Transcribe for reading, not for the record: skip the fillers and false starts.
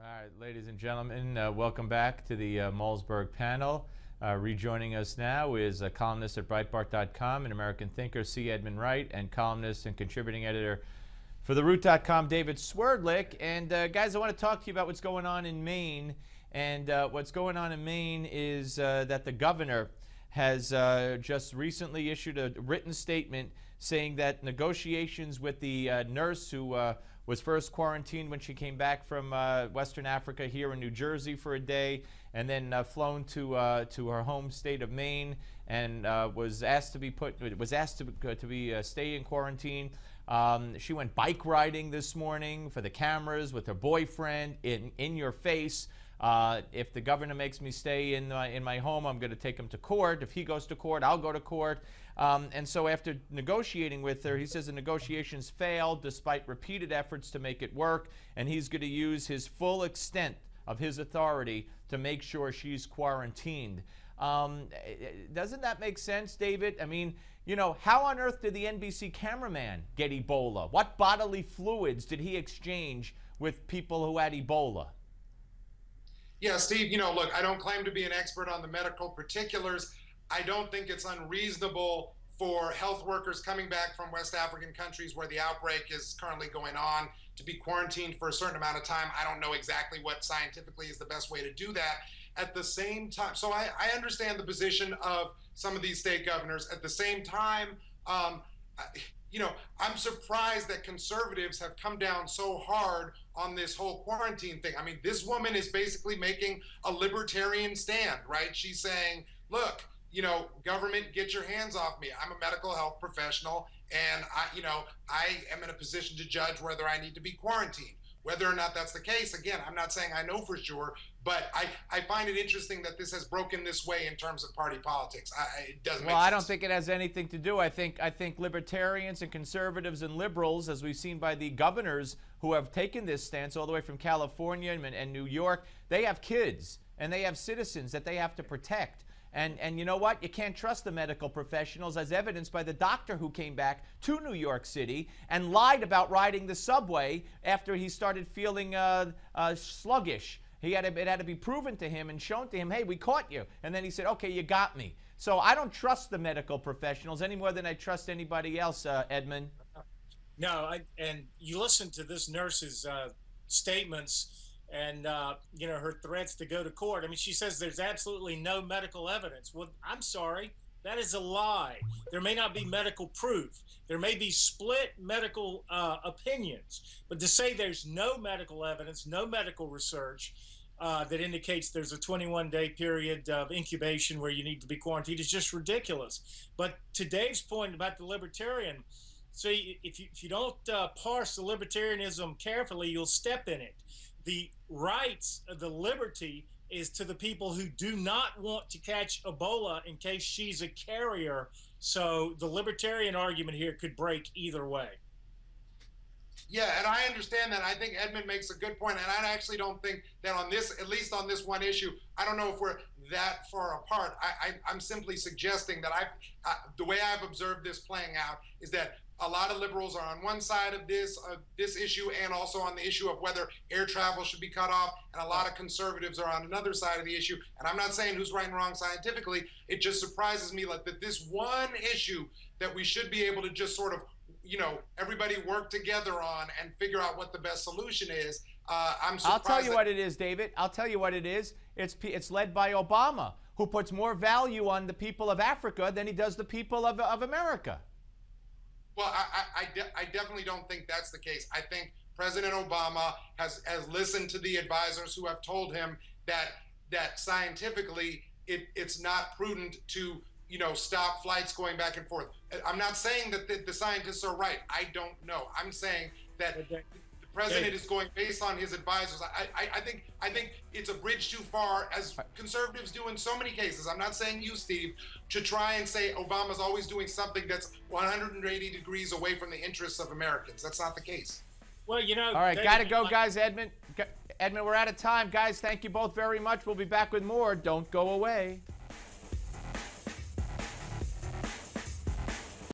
All right, ladies and gentlemen, welcome back to the Malzberg panel. Rejoining us now is a columnist at Breitbart.com, an American thinker, C. Edmund Wright, and columnist and contributing editor for TheRoot.com, David Swerdlick. And guys, I want to talk to you about what's going on in Maine. And what's going on in Maine is that the governor has just recently issued a written statement saying that negotiations with the nurse who was first quarantined when she came back from Western Africa here in New Jersey for a day, and then flown to her home state of Maine, and was asked to stay in quarantine. She went bike riding this morning for the cameras with her boyfriend in your face. If the governor makes me stay in my home, I'm going to take him to court. If he goes to court, I'll go to court. And so after negotiating with her, he says the negotiations failed despite repeated efforts to make it work, and he's going to use his full extent of his authority to make sure she's quarantined. Doesn't that make sense, David? I mean, you know, how on earth did the NBC cameraman get Ebola? What bodily fluids did he exchange with people who had Ebola? Yeah, Steve, you know, look, I don't claim to be an expert on the medical particulars. I don't think it's unreasonable for health workers coming back from West African countries where the outbreak is currently going on to be quarantined for a certain amount of time. I don't know exactly what scientifically is the best way to do that. At the same time, so I understand the position of some of these state governors. At the same time, you know, I'm surprised that conservatives have come down so hard on this whole quarantine thing. I mean, this woman is basically making a libertarian stand, right? She's saying, look, you know, government, get your hands off me. I'm a medical health professional, and I am in a position to judge whether I need to be quarantined. Whether or not that's the case, again, I'm not saying I know for sure, but I find it interesting that this has broken this way in terms of party politics. It doesn't make sense. Well, I don't think it has anything to do. I think libertarians and conservatives and liberals, as we've seen by the governors who have taken this stance all the way from California and New York, they have kids and they have citizens that they have to protect. And you know what? You can't trust the medical professionals, as evidenced by the doctor who came back to New York City and lied about riding the subway after he started feeling sluggish. It had to be proven to him and shown to him, hey, we caught you. And then he said, okay, you got me. So I don't trust the medical professionals any more than I trust anybody else, Edmund. No, and you listen to this nurse's statements and, you know, her threats to go to court. I mean, she says there's absolutely no medical evidence. Well, I'm sorry. That is a lie. There may not be medical proof. There may be split medical opinions. But to say there's no medical evidence, no medical research that indicates there's a 21-day period of incubation where you need to be quarantined is just ridiculous. But to Dave's point about the libertarian, see, if you don't parse the libertarianism carefully, you'll step in it. The rights, the liberty is to the people who do not want to catch Ebola in case she's a carrier. So the libertarian argument here could break either way. Yeah, and I understand that. I think Edmund makes a good point, and I actually don't think that on this, at least on this one issue, I don't know if we're that far apart. I'm simply suggesting that the way I've observed this playing out is that a lot of liberals are on one side of this issue, and also on the issue of whether air travel should be cut off, and a lot of conservatives are on another side of the issue. And I'm not saying who's right and wrong scientifically. It just surprises me like that this one issue that we should be able to just sort of, you know, everybody work together on and figure out what the best solution is. I'm surprised. I'll tell you what it is, David. I'll tell you what it is. It's led by Obama, who puts more value on the people of Africa than he does the people of America. Well, I definitely don't think that's the case. I think President Obama has listened to the advisors who have told him that scientifically it's not prudent to, you know, stop flights going back and forth. I'm not saying that the scientists are right. I don't know. I'm saying that the president is going based on his advisors. I think it's a bridge too far, as conservatives do in so many cases. I'm not saying you, Steve, to try and say Obama's always doing something that's 180 degrees away from the interests of Americans. That's not the case. Well, you know. All right, got to go, guys. Edmund, we're out of time. Guys, thank you both very much. We'll be back with more. Don't go away.